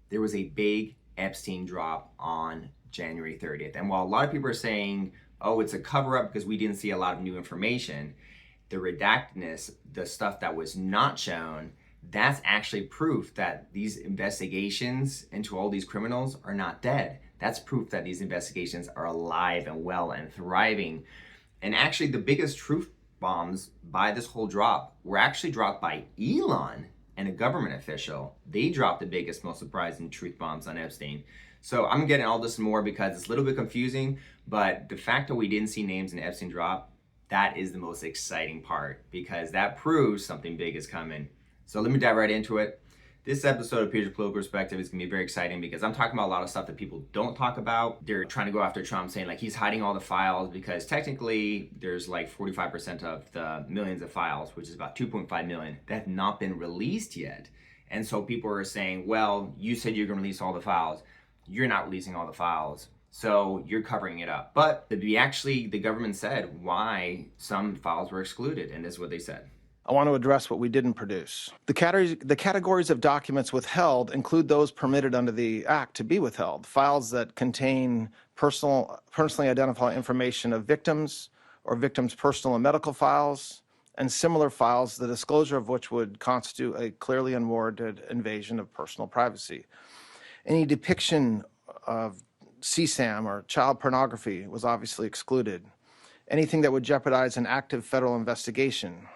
there was a big Epstein drop on January 30th. And while a lot of people are saying, oh, it's a cover up because we didn't see a lot of new information, the redactedness, the stuff that was not shown, that's actually proof that these investigations into all these criminals are not dead. That's proof that these investigations are alive and well and thriving. And actually, the biggest truth bombs by this whole drop were actually dropped by Elon and a government official. They dropped the biggest, most surprising truth bombs on Epstein. So I'm getting all this and more because it's a little bit confusing, but the fact that we didn't see names in Epstein drop, that is the most exciting part because that proves something big is coming. So let me dive right into it. This episode of Peter's Political Perspective is going to be very exciting because I'm talking about a lot of stuff that people don't talk about. They're trying to go after Trump saying like he's hiding all the files because technically there's like 45% of the millions of files, which is about 2.5 million, that have not been released yet. And so people are saying, well, you said you're going to release all the files. You're not releasing all the files. So you're covering it up. But the government said why some files were excluded. And this is what they said. I want to address what we didn't produce. The categories of documents withheld include those permitted under the Act to be withheld. Files that contain personally identifiable information of victims or victims' personal and medical files, and similar files, the disclosure of which would constitute a clearly unwarranted invasion of personal privacy. Any depiction of CSAM or child pornography was obviously excluded. Anything that would jeopardize an active federal investigation.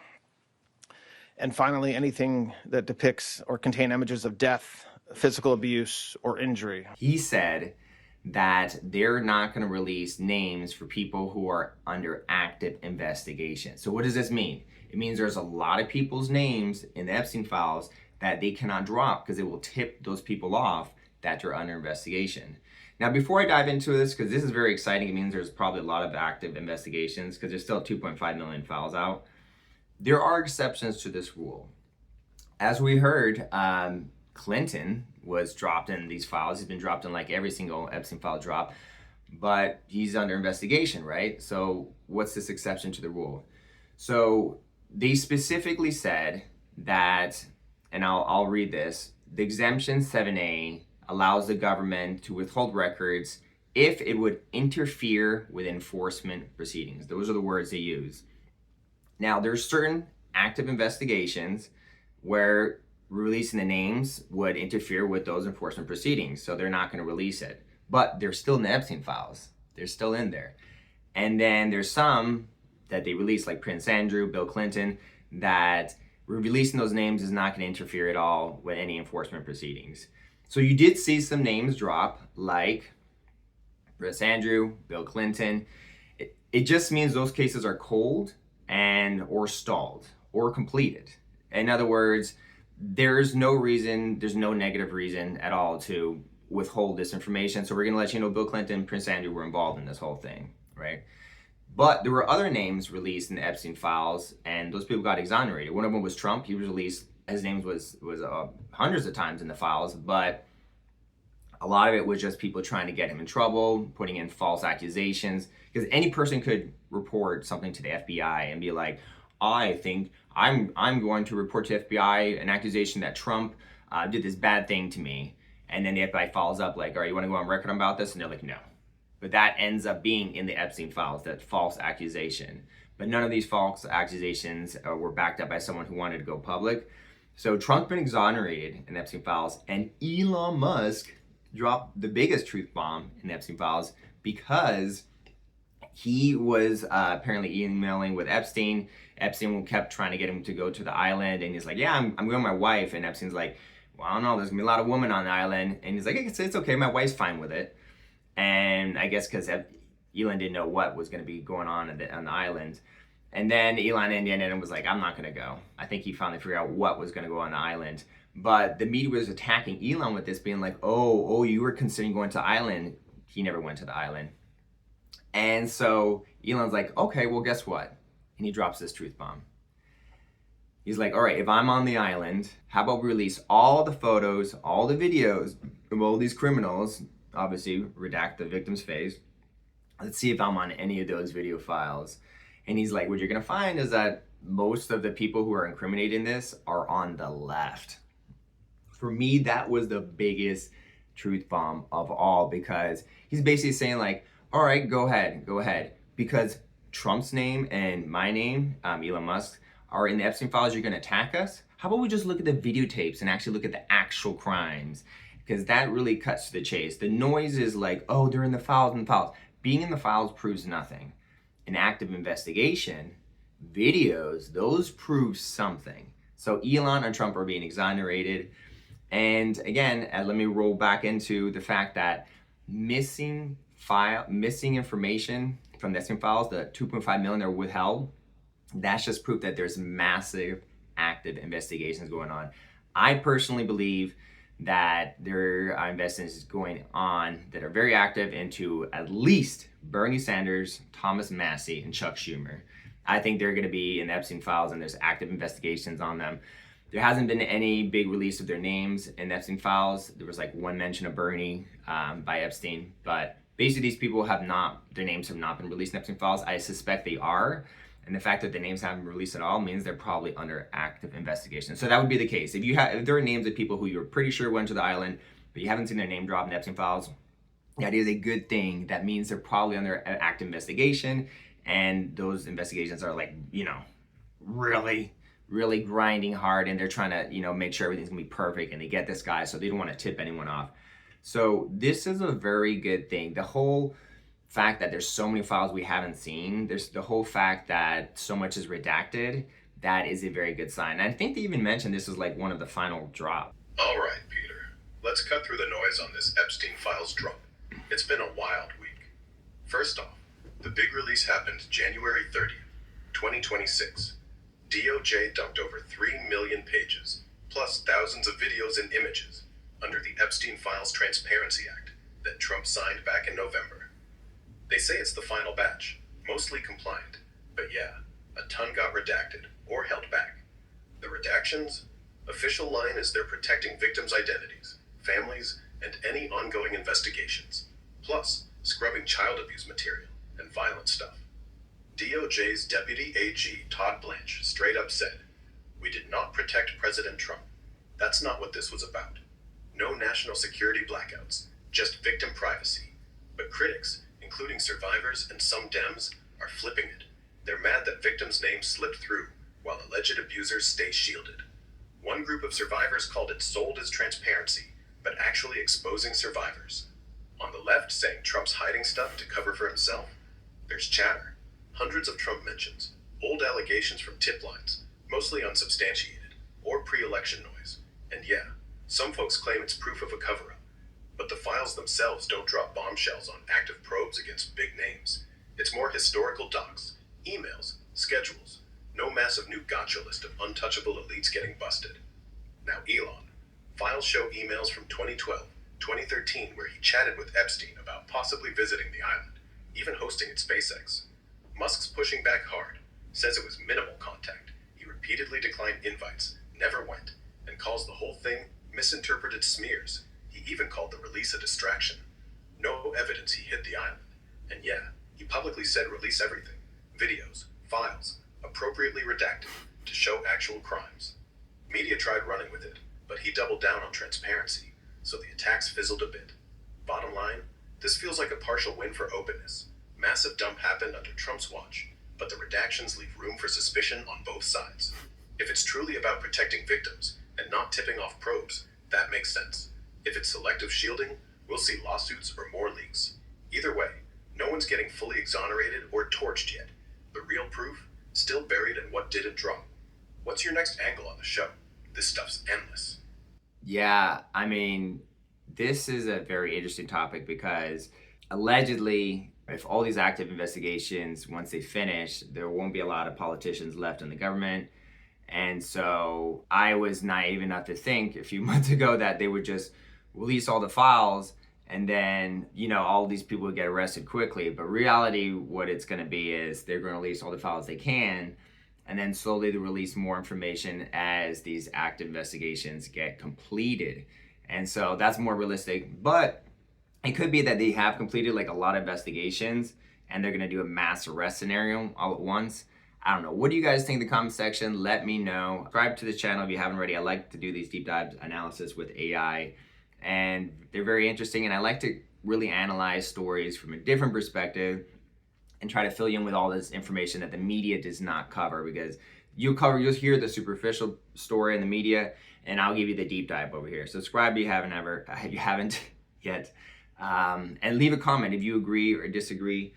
And finally, anything that depicts or contain images of death, physical abuse, or injury. He said that they're not going to release names for people who are under active investigation. So what does this mean? It means there's a lot of people's names in the Epstein files that they cannot drop because it will tip those people off that they're under investigation. Now, before I dive into this, because this is very exciting, it means there's probably a lot of active investigations because there's still 2.5 million files out. There are exceptions to this rule. As we heard, Clinton was dropped in these files. He's been dropped in like every single Epstein file drop, but he's under investigation, right? So what's this exception to the rule? So they specifically said that, and I'll read this, the exemption 7A allows the government to withhold records if it would interfere with enforcement proceedings. Those are the words they use. Now, there's certain active investigations where releasing the names would interfere with those enforcement proceedings, so they're not going to release it. But they're still in the Epstein files. They're still in there. And then there's some that they release, like Prince Andrew, Bill Clinton, that releasing those names is not going to interfere at all with any enforcement proceedings. So you did see some names drop, like Prince Andrew, Bill Clinton. It just means those cases are cold and or stalled or completed. In other words, there's no reason, there's no negative reason at all to withhold this information. So we're going to let you know Bill Clinton and Prince Andrew were involved in this whole thing, right? But there were other names released in the Epstein files, and those people got exonerated. One of them was Trump. He was released. His name was hundreds of times in the files, but a lot of it was just people trying to get him in trouble, putting in false accusations, because any person could report something to the FBI and be like, I think I'm going to report to FBI an accusation that Trump did this bad thing to me. And then the FBI follows up like, all right, you want to go on record about this? And they're like, no. But that ends up being in the Epstein files, that false accusation. But none of these false accusations were backed up by someone who wanted to go public. So Trump's been exonerated in the Epstein files, and Elon Musk dropped the biggest truth bomb in the Epstein files because he was apparently emailing with Epstein. Epstein kept trying to get him to go to the island, and he's like, yeah, I'm going with my wife. And Epstein's like, well, I don't know, there's gonna be a lot of women on the island. And he's like, it's okay, my wife's fine with it. And I guess because Elon didn't know what was gonna be going on the island. And then Elon ended and was like, I'm not gonna go. I think he finally figured out what was gonna go on the island. But the media was attacking Elon with this, being like, oh, you were considering going to the island. He never went to the island. And so Elon's like, okay, well, guess what? And he drops this truth bomb. He's like, all right, if I'm on the island, how about we release all the photos, all the videos of all these criminals, obviously redact the victim's face. Let's see if I'm on any of those video files. And he's like, what you're gonna find is that most of the people who are incriminated in this are on the left. For me, that was the biggest truth bomb of all, because he's basically saying like, all right, go ahead. Because Trump's name and my name, Elon Musk, are in the Epstein files, you're gonna attack us? How about we just look at the videotapes and actually look at the actual crimes? Because that really cuts to the chase. The noise is like, oh, they're in the files. Being in the files proves nothing. An active investigation, videos, those prove something. So Elon and Trump are being exonerated. And again, let me roll back into the fact that missing information from the Epstein files, the 2.5 million that were withheld, that's just proof that there's massive active investigations going on. I personally believe that there are investigations going on that are very active into at least Bernie Sanders, Thomas Massey, and Chuck Schumer. I think they're going to be in the Epstein files, and there's active investigations on them. There hasn't been any big release of their names in the Epstein files. There was like one mention of Bernie by Epstein, but basically these people their names have not been released in Epstein files. I suspect they are. And the fact that the names haven't been released at all means they're probably under active investigation. So that would be the case. If there are names of people who you're pretty sure went to the island, but you haven't seen their name drop in the Epstein files, that is a good thing. That means they're probably under an active investigation. And those investigations are like, really, really grinding hard, and they're trying to, make sure everything's gonna be perfect, and they get this guy, so they don't want to tip anyone off. So this is a very good thing. The whole fact that there's so many files we haven't seen, there's the whole fact that so much is redacted, that is a very good sign. And I think they even mentioned this is like one of the final drops. All right, Peter. Let's cut through the noise on this Epstein files drop. It's been a wild week. First off, the big release happened January 30th, 2026. DOJ dumped over 3 million pages, plus thousands of videos and images, under the Epstein Files Transparency Act that Trump signed back in November. They say it's the final batch, mostly compliant, but yeah, a ton got redacted or held back. The redactions? Official line is they're protecting victims' identities, families, and any ongoing investigations, plus scrubbing child abuse material and violent stuff. DOJ's Deputy AG Todd Blanche straight up said, "We did not protect President Trump. That's not what this was about. No national security blackouts, just victim privacy. But critics, including survivors and some Dems, are flipping it. They're mad that victims' names slipped through, while alleged abusers stay shielded. One group of survivors called it sold as transparency, but actually exposing survivors. On the left, saying Trump's hiding stuff to cover for himself. There's chatter, hundreds of Trump mentions, old allegations from tip lines, mostly unsubstantiated, or pre-election noise. And yeah, some folks claim it's proof of a cover-up. But the files themselves don't drop bombshells on active probes against big names. It's more historical docs, emails, schedules, no massive new gotcha list of untouchable elites getting busted. Now Elon, files show emails from 2012, 2013 where he chatted with Epstein about possibly visiting the island, even hosting at SpaceX. Musk's pushing back hard, says it was minimal contact. He repeatedly declined invites, never went, and calls the whole thing misinterpreted smears. He even called the release a distraction. No evidence he hid the island. And yeah, he publicly said release everything. Videos, files, appropriately redacted, to show actual crimes. Media tried running with it, but he doubled down on transparency, so the attacks fizzled a bit. Bottom line, this feels like a partial win for openness. Massive dump happened under Trump's watch, but the redactions leave room for suspicion on both sides. If it's truly about protecting victims and not tipping off probes, that makes sense. If it's selective shielding, we'll see lawsuits or more leaks. Either way, no one's getting fully exonerated or torched yet. The real proof, still buried in what didn't drop. What's your next angle on the show? This stuff's endless. Yeah, this is a very interesting topic because allegedly, if all these active investigations, once they finish, there won't be a lot of politicians left in the government. And so I was naive enough to think a few months ago that they would just release all the files and then, all these people would get arrested quickly. But reality, what it's going to be is they're going to release all the files they can, and then slowly they release more information as these active investigations get completed. And so that's more realistic. But it could be that they have completed like a lot of investigations and they're going to do a mass arrest scenario all at once. I don't know. What do you guys think in the comment section? Let me know. Subscribe to the channel if you haven't already. I like to do these deep dive analysis with AI, and they're very interesting, and I like to really analyze stories from a different perspective and try to fill you in with all this information that the media does not cover, because you'll hear the superficial story in the media, and I'll give you the deep dive over here. Subscribe if you haven't yet, and leave a comment if you agree or disagree.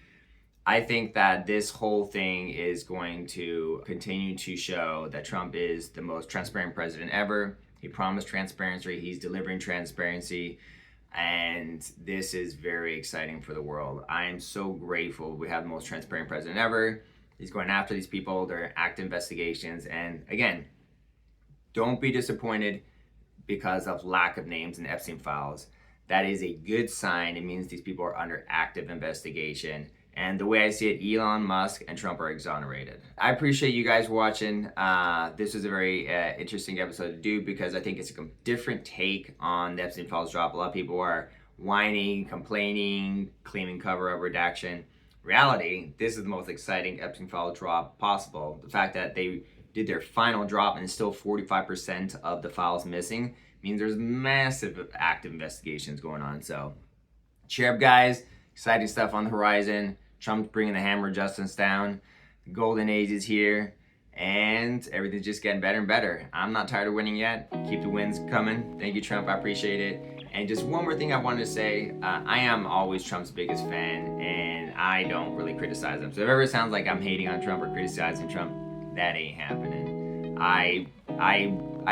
I think that this whole thing is going to continue to show that Trump is the most transparent president ever. He promised transparency, he's delivering transparency, and this is very exciting for the world. I am so grateful we have the most transparent president ever. He's going after these people, they're active investigations, and again, don't be disappointed because of lack of names in the Epstein files. That is a good sign. It means these people are under active investigation. And the way I see it, Elon Musk and Trump are exonerated. I appreciate you guys watching. This was a very interesting episode to do because I think it's a different take on the Epstein files drop. A lot of people are whining, complaining, claiming cover-up, redaction. Reality, this is the most exciting Epstein file drop possible. The fact that they did their final drop and still 45% of the files missing means there's massive active investigations going on. So cheer up, guys. Exciting stuff on the horizon. Trump's bringing the hammer of justice down. The golden age is here, and everything's just getting better and better. I'm not tired of winning yet. Keep the wins coming. Thank you, Trump. I appreciate it. And just one more thing I wanted to say. I am always Trump's biggest fan, and I don't really criticize him. So if it ever sounds like I'm hating on Trump or criticizing Trump, that ain't happening. I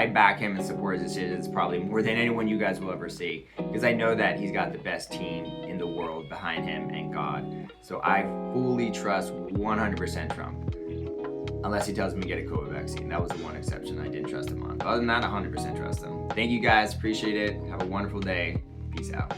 back him and support his decisions probably more than anyone you guys will ever see, because I know that he's got the best team in the world behind him and God. So I fully trust 100% Trump, unless he tells me to get a COVID vaccine. That was the one exception I didn't trust him on. But other than that, 100% trust him. Thank you guys, appreciate it. Have a wonderful day. Peace out.